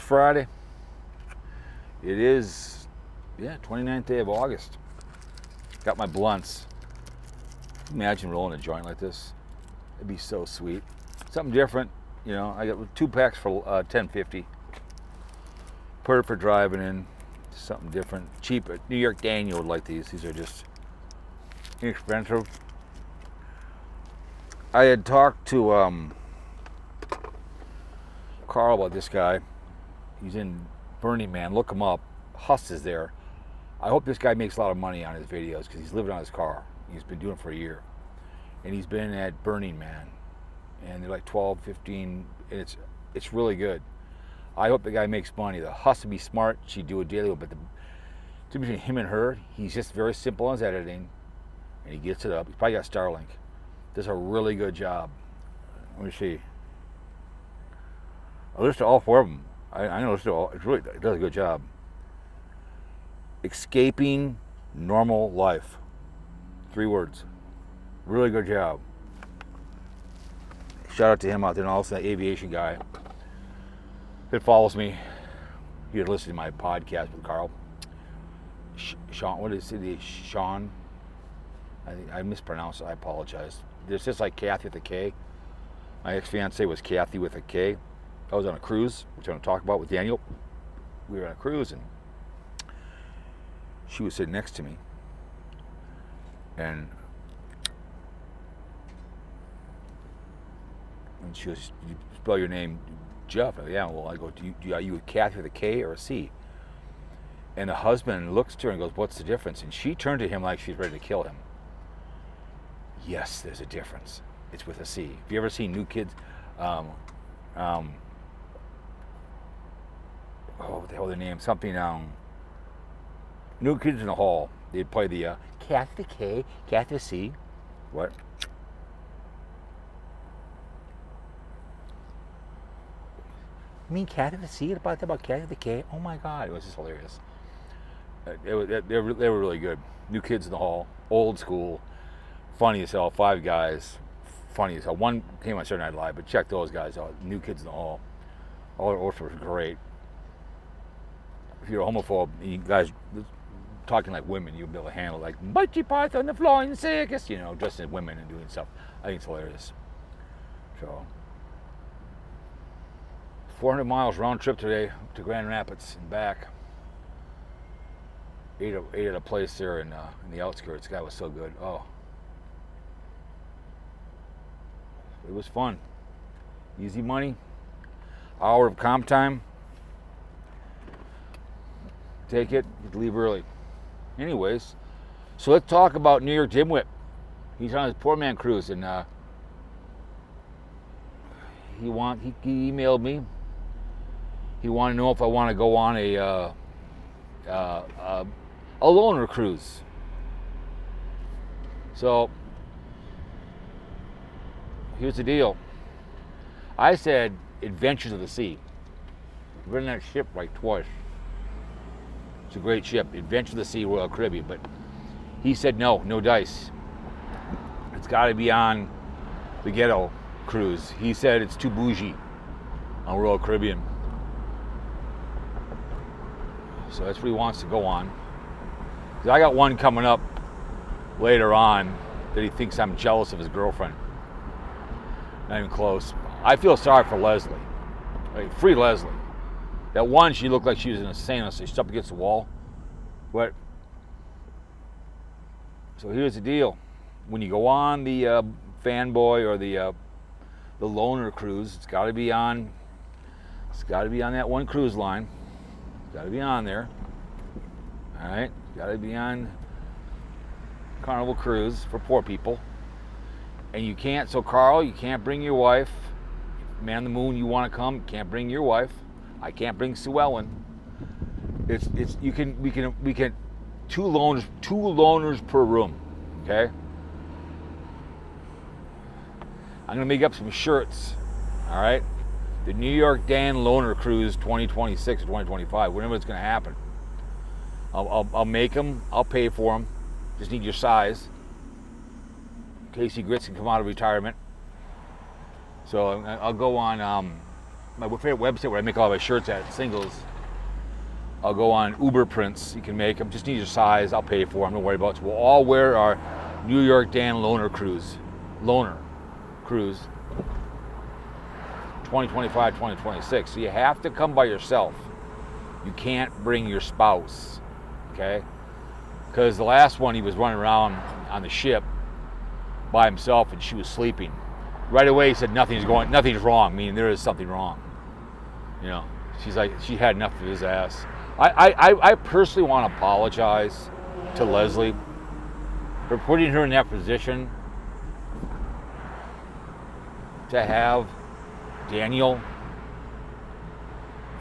Friday. It is, 29th day of August. Got my blunts. Imagine rolling a joint like this. It'd be so sweet. Something different, I got 2 packs for $10.50. Put it for driving in. Something different. Cheap. New York Daniel would like these. These are just inexpensive. I had talked to Carl about this guy. He's in Burning Man. Look him up. Huss is there. I hope this guy makes a lot of money on his videos because he's living on his car. He's been doing it for a year. And he's been at Burning Man. And they're like 12, 15, and it's really good. I hope the guy makes money. The Huss would be smart. She'd do a daily, but between him and her, he's just very simple on his editing. And he gets it up. He's probably got Starlink. Does a really good job. Let me see. I listen to all 4 of them. I know listen to all. It does a good job. Escaping normal life. 3 words. Really good job. Shout out to him out there, and also that aviation guy that follows me. You had listened to my podcast with Carl. Sean, what is it? Sean? I mispronounced it. I apologize. It's just like Kathy with a K. My ex-fiancée was Kathy with a K. I was on a cruise, which I'm going to talk about with Daniel. We were on a cruise, and she was sitting next to me. And she was, "You spell your name Jeff?" Yeah, well, I go, are you a Kathy with a K or a C? And the husband looks to her and goes, "What's the difference?" And she turned to him like she's ready to kill him. Yes, there's a difference. It's with a C. Have you ever seen New Kids? What the hell their name? Something, New Kids in the Hall. They'd play the Kathy the K, Kathy the C. What? You mean Kathy the C? About Kathy the K? Oh my God, it was just hilarious. They were really good. New Kids in the Hall, old school, funny as hell. 5 guys, funny as hell. One came on Saturday Night Live, but check those guys out. New Kids in the Hall. All their orchestra was great. If you're a homophobe, you guys talking like women, you'll be able to handle like Mighty Parts on the floor in the circus, dressed as women and doing stuff. I think it's hilarious. So 400 miles round trip today to Grand Rapids and back. Ate at a place there in the outskirts. The guy was so good. Oh, it was fun. Easy money. Hour of comp time. Take it. Leave early. Anyways, so let's talk about Loner-Dimwit. He's on his poor man cruise, and he emailed me. He wanted to know if I want to go on a loner cruise. So here's the deal. I said Adventures of the Sea. I've been on that ship like twice. It's a great ship, Adventures of the Sea, Royal Caribbean. But he said no dice. It's got to be on the Ghetto cruise. He said it's too bougie on Royal Caribbean. So that's what he wants to go on. I got one coming up later on that he thinks I'm jealous of his girlfriend. Not even close. I feel sorry for Leslie. Like, free Leslie. That one, she looked like she was insane, so she's up against the wall. But so here's the deal: when you go on the fanboy or the loner cruise, it's got to be on. It's got to be on that one cruise line. It's got to be on there. All right, got to be on Carnival cruise for poor people. And you can't. So Carl, you can't bring your wife. Man on the Moon, you want to come? You can't bring your wife. I can't bring Sue Ellen. We can two loners per room. Okay. I'm gonna make up some shirts. All right. The New York Dan Loner Cruise 2026 or 2025, whenever it's gonna happen. I'll make them. I'll pay for them. Just need your size. Casey Grits can come out of retirement. So I'll go on my favorite website where I make all my shirts at, Singles. I'll go on Uber prints. You can make them. Just need your size. I'll pay for them. Don't worry about it. So we'll all wear our New York Dan Loner Cruise 2025, 2026. So you have to come by yourself. You can't bring your spouse, okay? Because the last one, he was running around on the ship by himself and she was sleeping. Right away he said nothing's wrong, meaning there is something wrong. You know, she's like, she had enough of his ass. I personally want to apologize to Leslie for putting her in that position to have Daniel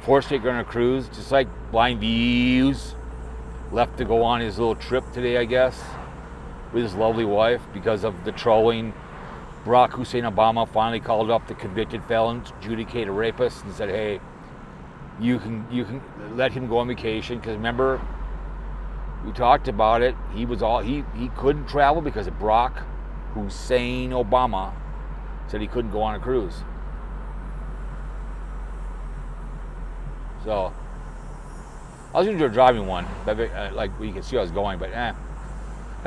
forced to take her on a cruise, just like Blind Views left to go on his little trip today, I guess, with his lovely wife because of the trolling. Barack Hussein Obama finally called up the convicted felons, adjudicated rapists, and said, hey, you can let him go on vacation, because remember, we talked about it. He couldn't travel because of Barack Hussein Obama said he couldn't go on a cruise. So I was enjoying driving one, like you can see I was going, but had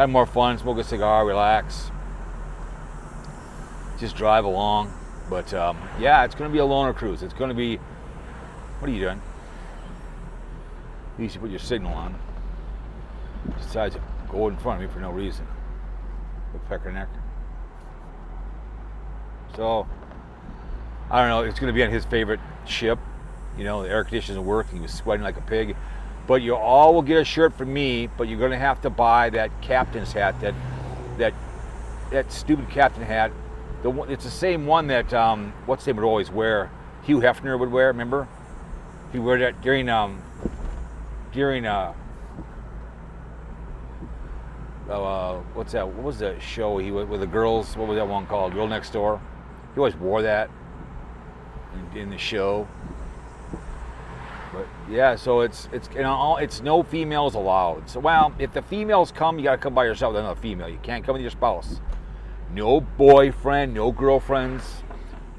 more fun, smoke a cigar, relax, just drive along. But yeah, it's going to be a loner cruise. It's going to be. What are you doing? You should put your signal on. Decides to go in front of me for no reason. The pecker neck. So, I don't know. It's going to be on his favorite ship. You know, the air conditioning doesn't work. He was sweating like a pig. But you all will get a shirt from me. But you're going to have to buy that captain's hat. That stupid captain hat. It's the same one that what's his name would always wear. Hugh Hefner would wear. Remember? He wore that during what's that? What was that show with the girls? What was that one called? Girl Next Door. He always wore that in the show. But yeah, so it's no females allowed. So well, if the females come, you gotta come by yourself with another female. You can't come with your spouse. No boyfriend, no girlfriends.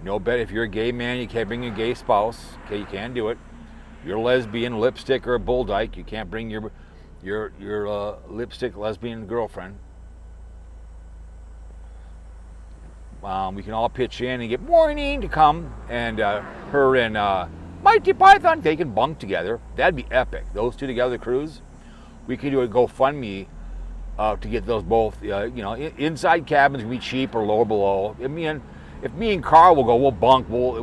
No bet if you're a gay man, you can't bring your gay spouse. Okay, you can't do it. You're a lesbian, lipstick, or a bull dyke, you can't bring your lipstick lesbian girlfriend. We can all pitch in and get morning to come, and her and Mighty Python, they can bunk together. That'd be epic. Those two together, the cruise. We could do a GoFundMe to get those both. Inside cabins can be cheap or lower below. I mean, if me and Carl will go, we'll bunk. We'll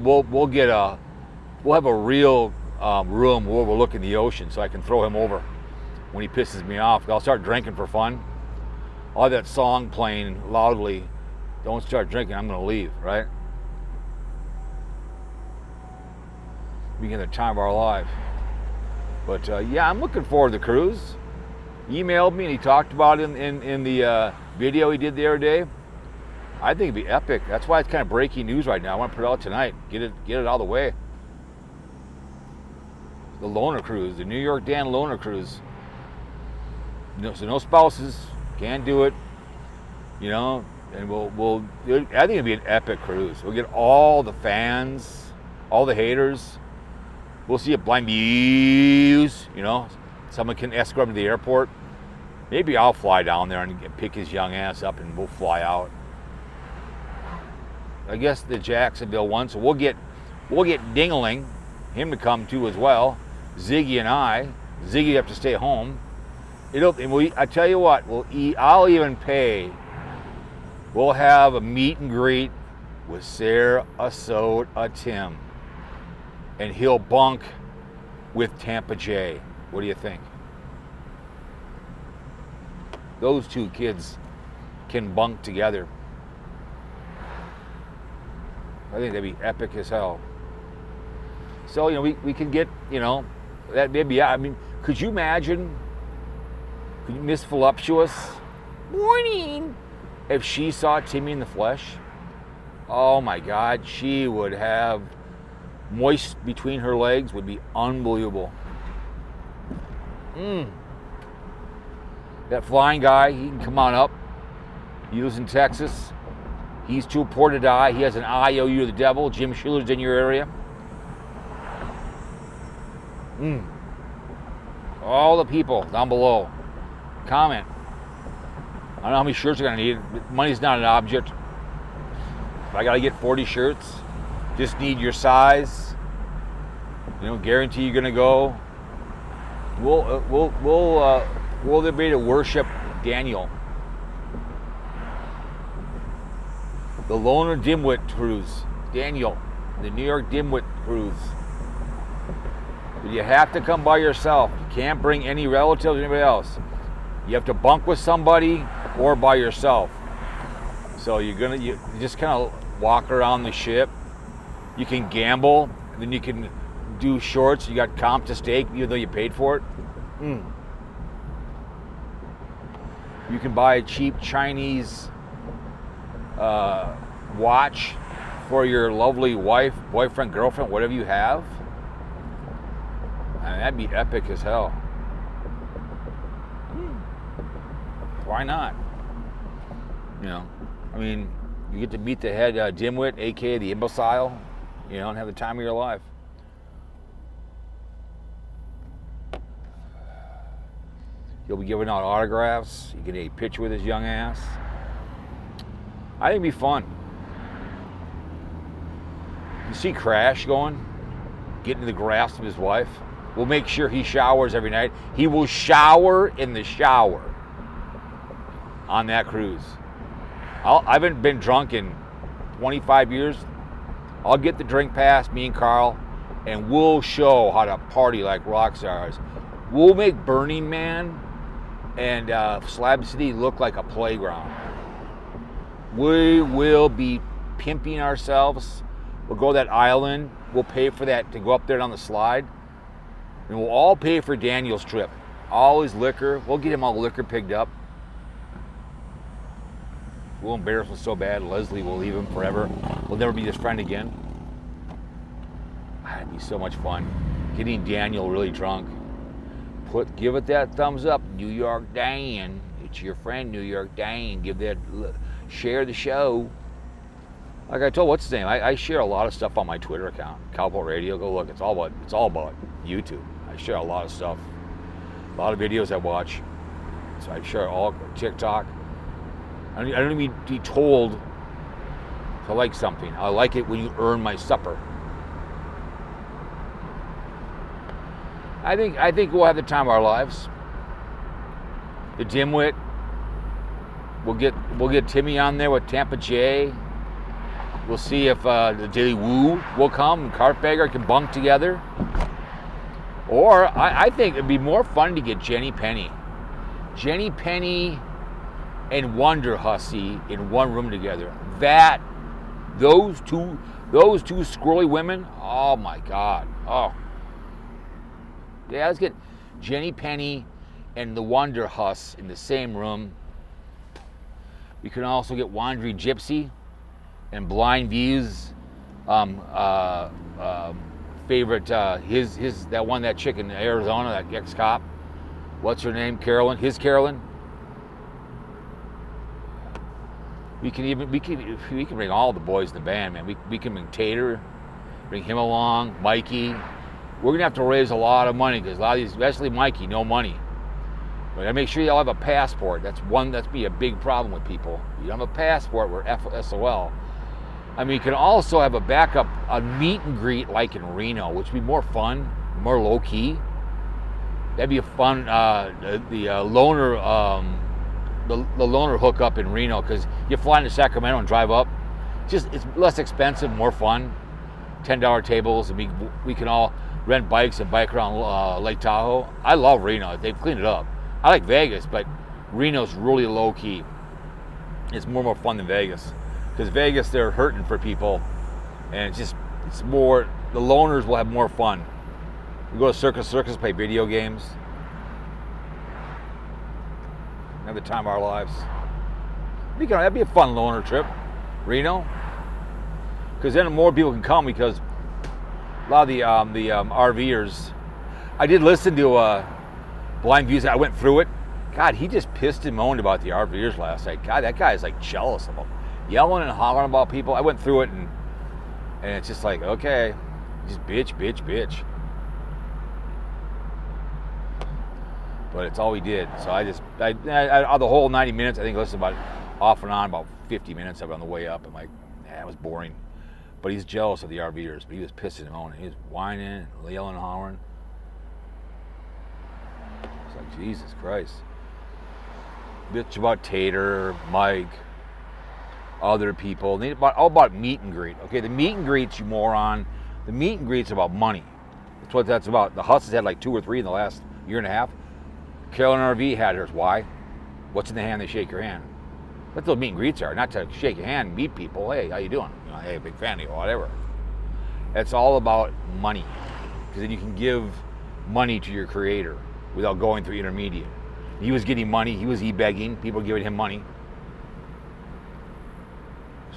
have a real room where we'll look in the ocean, so I can throw him over when he pisses me off. I'll start drinking for fun. I'll have that song playing loudly. Don't start drinking, I'm gonna leave, right? Begin the time of our life. But yeah, I'm looking forward to the cruise. He emailed me and he talked about it in the video he did the other day. I think it'd be epic. That's why it's kind of breaking news right now. I want to put it out tonight. Get it out of the way. The Loner Cruise, the New York Dan Loner Cruise. So no spouses, can't do it. You know, and I think it'd be an epic cruise. We'll get all the fans, all the haters. We'll see at Blind Views. You know, someone can escort him to the airport. Maybe I'll fly down there and pick his young ass up, and we'll fly out. I guess the Jacksonville one, so we'll get Dingaling, him to come too as well. Ziggy and Ziggy have to stay home. I tell you what, I'll even pay. We'll have a meet and greet with Sarasota Tim, and he'll bunk with Tampa J. What do you think? Those two kids can bunk together. I think that'd be epic as hell. So, we can get, that maybe, I mean, could you imagine Miss Voluptuous, morning, if she saw Timmy in the flesh? Oh my God, she would have moist between her legs, would be unbelievable. That flying guy, he can come on up. He lives in Texas. He's too poor to die. He has an IOU to the devil. Jim Schiller's in your area. All the people down below, comment. I don't know how many shirts you're gonna need. Money's not an object. If I gotta get 40 shirts, just need your size. Guarantee you're gonna go. We'll be to worship Daniel. The Loner-Dimwit cruise. Daniel, the New York Dimwit cruise. But you have to come by yourself. You can't bring any relatives or anybody else. You have to bunk with somebody or by yourself. So you just kind of walk around the ship. You can gamble, then you can do shorts. You got comp to stake, even though you paid for it. You can buy a cheap Chinese watch for your lovely wife, boyfriend, girlfriend, whatever you have. And that'd be epic as hell. Why not? You get to meet the head dimwit, aka the imbecile, and have the time of your life. He'll be giving out autographs. You can get a picture with his young ass. I think it'd be fun. You see Crash going, getting to the grasp of his wife. We'll make sure he showers every night. He will shower in the shower on that cruise. I haven't been drunk in 25 years. I'll get the drink pass, me and Carl, and we'll show how to party like rock stars. We'll make Burning Man and Slab City look like a playground. We will be pimping ourselves. We'll go to that island. We'll pay for that to go up there on the slide. And we'll all pay for Daniel's trip. All his liquor. We'll get him all liquor picked up. We'll embarrass him so bad, Leslie will leave him forever. We'll never be his friend again. That'd be so much fun. Getting Daniel really drunk. Give it that thumbs up, New York Dan. It's your friend, New York Dan. Share the show. Like I told, what's his name? I share a lot of stuff on my Twitter account, Cowpote Radio. Go look. It's all about YouTube. I share a lot of stuff, a lot of videos I watch. So I share all TikTok. I don't need to be told to like something. I like it when you earn my supper. I think we'll have the time of our lives. The Dimwit. We'll get Timmy on there with Tampa J. We'll see if the Daily Woo will come and Cartbagger can bunk together. Or I think it'd be more fun to get Jenny Penny. Jenny Penny and Wonder Hussy in one room together. Those two squirrely women, oh my God. Oh. Yeah, let's get Jenny Penny and the Wonder Huss in the same room. We can also get Wandry Gypsy and Blind Views favorite, that chick in Arizona, that ex-cop. What's her name? Carolyn. His Carolyn. We can bring all the boys in the band, man. We can bring Tater, bring him along, Mikey. We're gonna have to raise a lot of money because a lot of these, especially Mikey, no money. But I make sure y'all have a passport. That's be a big problem with people. You don't have a passport, we're SOL. I mean, you can also have a meet and greet like in Reno, which would be more fun, more low key. That'd be a fun, the loner hookup in Reno, because you fly into Sacramento and drive up. It's less expensive, more fun. $10 tables, and we can all rent bikes and bike around Lake Tahoe. I love Reno. They've cleaned it up. I like Vegas, but Reno's really low key. It's more fun than Vegas, because Vegas, they're hurting for people, and it's more, the loners will have more fun. We go to Circus, play video games, have the time of our lives. That'd be a fun loner trip, Reno, because then more people can come, because a lot of the RVers. I did listen to Blind Views. I went through it. God, he just pissed and moaned about the RVers last night. God, that guy is like jealous of them, yelling and hollering about people. I went through it, and it's just like, okay, just bitch. But it's all we did. So I the whole 90 minutes, I think I listened about off and on about 50 minutes of it on the way up. I'm like, it was boring. But he's jealous of the RVers. But he was pissing and moaning. He was whining and yelling and hollering. It's like, Jesus Christ. Bitch about Tater, Mike, other people. All about meet and greet. Okay, the meet and greets, you moron. The meet and greet's about money. That's what that's about. The Husses had like 2 or 3 in the last year and a half. Carolyn RV had hers. Why? What's in the hand? They shake your hand. That's what meet and greets are. Not to shake your hand and meet people. Hey, how you doing? You know, hey, big fan of you, whatever. It's all about money. Because then you can give money to your creator without going through intermediate. He was getting money. He was e-begging. People giving him money.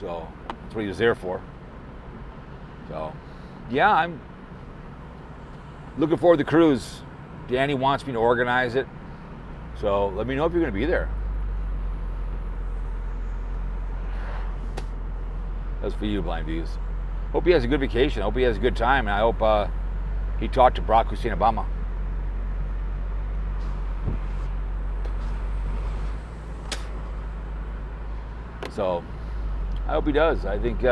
So that's what he was there for. So, yeah, I'm looking forward to the cruise. Danny wants me to organize it. So let me know if you're going to be there. That's for you, Blind Views. Hope he has a good vacation. Hope he has a good time. And I hope he talked to Barack Hussein Obama. So I hope he does. I think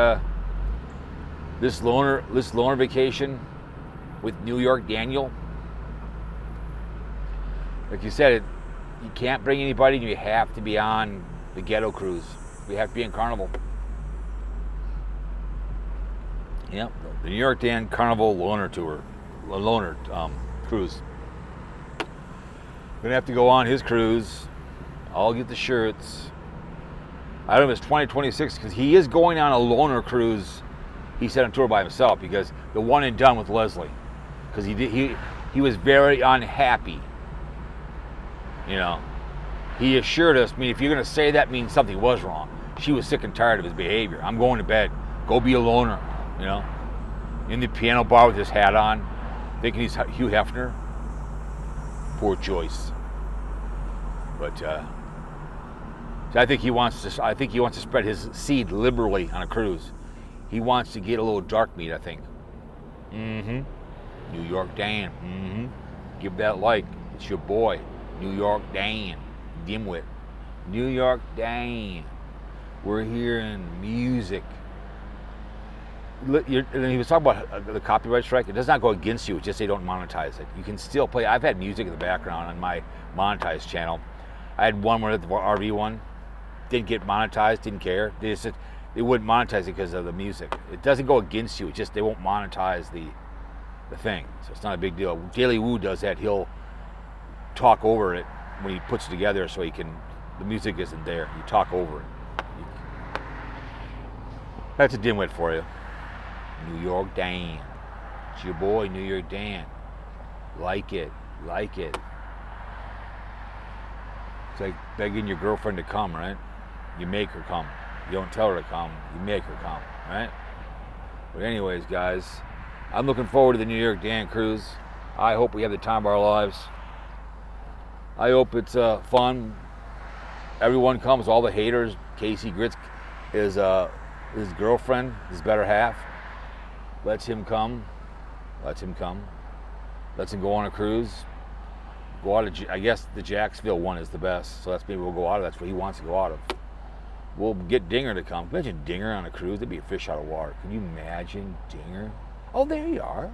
this loner vacation with New York Daniel, like you said, you can't bring anybody. You have to be on the ghetto cruise. We have to be in Carnival. Yep, the New York Dan Carnival Loner Tour, Loner cruise. Gonna have to go on his cruise. I'll get the shirts. I don't know if it's 2026 because he is going on a loner cruise. He said on tour by himself because the one and done with Leslie, because he was very unhappy. You know, he assured us. I mean, if you're gonna say that means something was wrong. She was sick and tired of his behavior. I'm going to bed. Go be a loner. You know, in the piano bar with his hat on, thinking he's Hugh Hefner. Poor choice. But so I think he wants to spread his seed liberally on a cruise. He wants to get a little dark meat, I think. Mm-hmm. New York Dan. Mm-hmm. Give that like. It's your boy, New York Dan. Dimwit. New York Dan. We're hearing music. And he was talking about the copyright strike. It does not go against you. It's just they don't monetize it. You can still play. I've had music in the background on my monetized channel. I had one where the RV one didn't get monetized, didn't care. They wouldn't monetize it because of the music. It doesn't go against you. It's just they won't monetize the thing. So it's not a big deal. Daily Woo does that. He'll talk over it when he puts it together so the music isn't there. You talk over it. That's a dimwit for you. New York Dan. It's your boy, New York Dan. Like it. Like it. It's like begging your girlfriend to come, right? You make her come. You don't tell her to come. You make her come, right? But anyways, guys, I'm looking forward to the New York Dan cruise. I hope we have the time of our lives. I hope it's fun. Everyone comes, all the haters. Casey Grits is his girlfriend, his better half. Lets him come. Lets him come. Lets him go on a cruise. Go out of, I guess the Jacksonville one is the best, so that's maybe we'll go out of. That's what he wants to go out of. We'll get Dinger to come. Imagine Dinger on a cruise. That'd be a fish out of water. Can you imagine Dinger? Oh, there you are.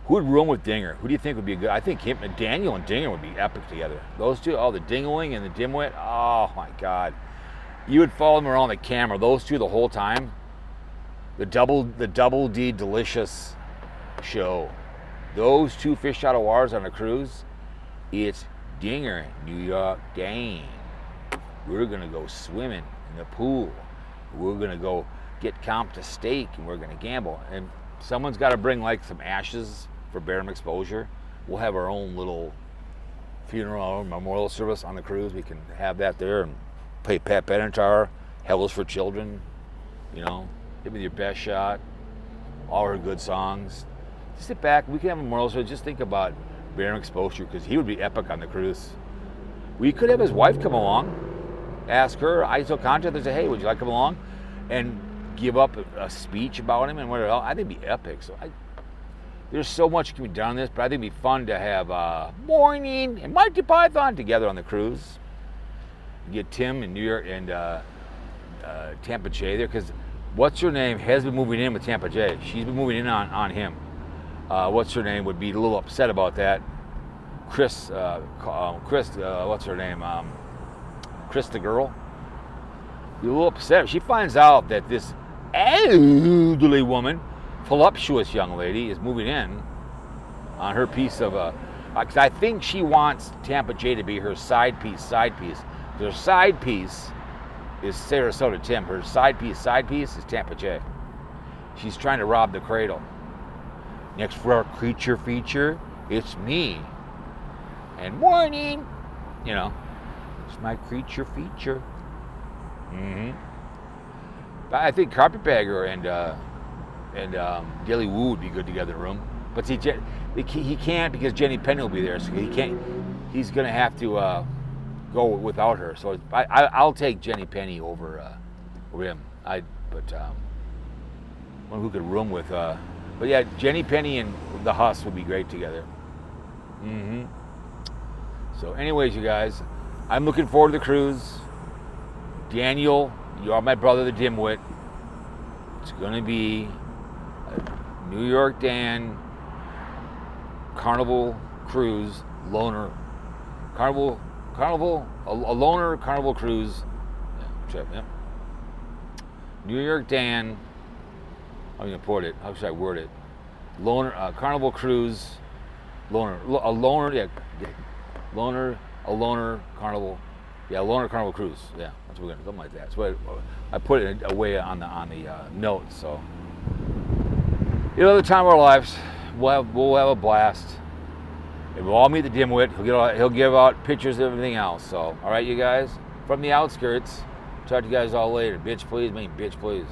Who would room with Dinger? Who do you think would be a good? I think him, Daniel and Dinger would be epic together. Those two, the Dingling and the Dimwit. Oh my God, you would follow them around the camera. Those two the whole time. The double D delicious show. Those two fish out of waters on a cruise. It's Dinger, New York Dan. We're gonna go swimming in the pool. We're gonna go get comped a steak and we're gonna gamble. And someone's got to bring like some ashes for barium exposure. We'll have our own little funeral or memorial service on the cruise. We can have that there and play Pat Benatar, Hell is for Children. You know, hit with your best shot. All her good songs. Just sit back. We can have a memorial service. Just think about barium exposure because he would be epic on the cruise. We could have his wife come along. Ask her, ISO contact, and say, hey, would you like to come along? And give up a speech about him and whatever else. I think it'd be epic. So there's so much can be done on this, but I think it'd be fun to have Morning and Monty Python together on the cruise. Get Tim in New York and Tampa J there, because what's her name has been moving in with Tampa J. She's been moving in on him. What's her name would be a little upset about that. Chris, what's her name? Chris the girl. Be a little upset. She finds out that this elderly woman, voluptuous young lady, is moving in on her piece of because I think she wants Tampa J to be her side piece. Her side piece is Sarasota Tim. Her side piece is Tampa J. She's trying to rob the cradle. Next for our creature feature, it's me. And Morning, it's my creature feature. But I think Carpetbagger and Daily Woo would be good together in a room. But see, he can't, because Jenny Penny will be there, so he can't. He's gonna have to go without her. So I'll take Jenny Penny over him. One who could room with. But yeah, Jenny Penny and the Huss would be great together. So, anyways, you guys, I'm looking forward to the cruise. Daniel, you are my brother, the Dimwit. It's gonna be a New York Dan Carnival cruise, loner Carnival, a loner Carnival cruise trip. Yep. New York Dan. I'm gonna put it. How should I word it? Loner Carnival cruise, loner Carnival. Yeah, loner Carnival cruise. Yeah, that's what we're gonna, something like that. So I put it away on the notes. So the time of our lives, we'll have a blast. And we'll all meet the Dimwit. He'll give out pictures of everything else. So, all right, you guys, from the outskirts. Talk to you guys all later. Bitch, please, bitch, please.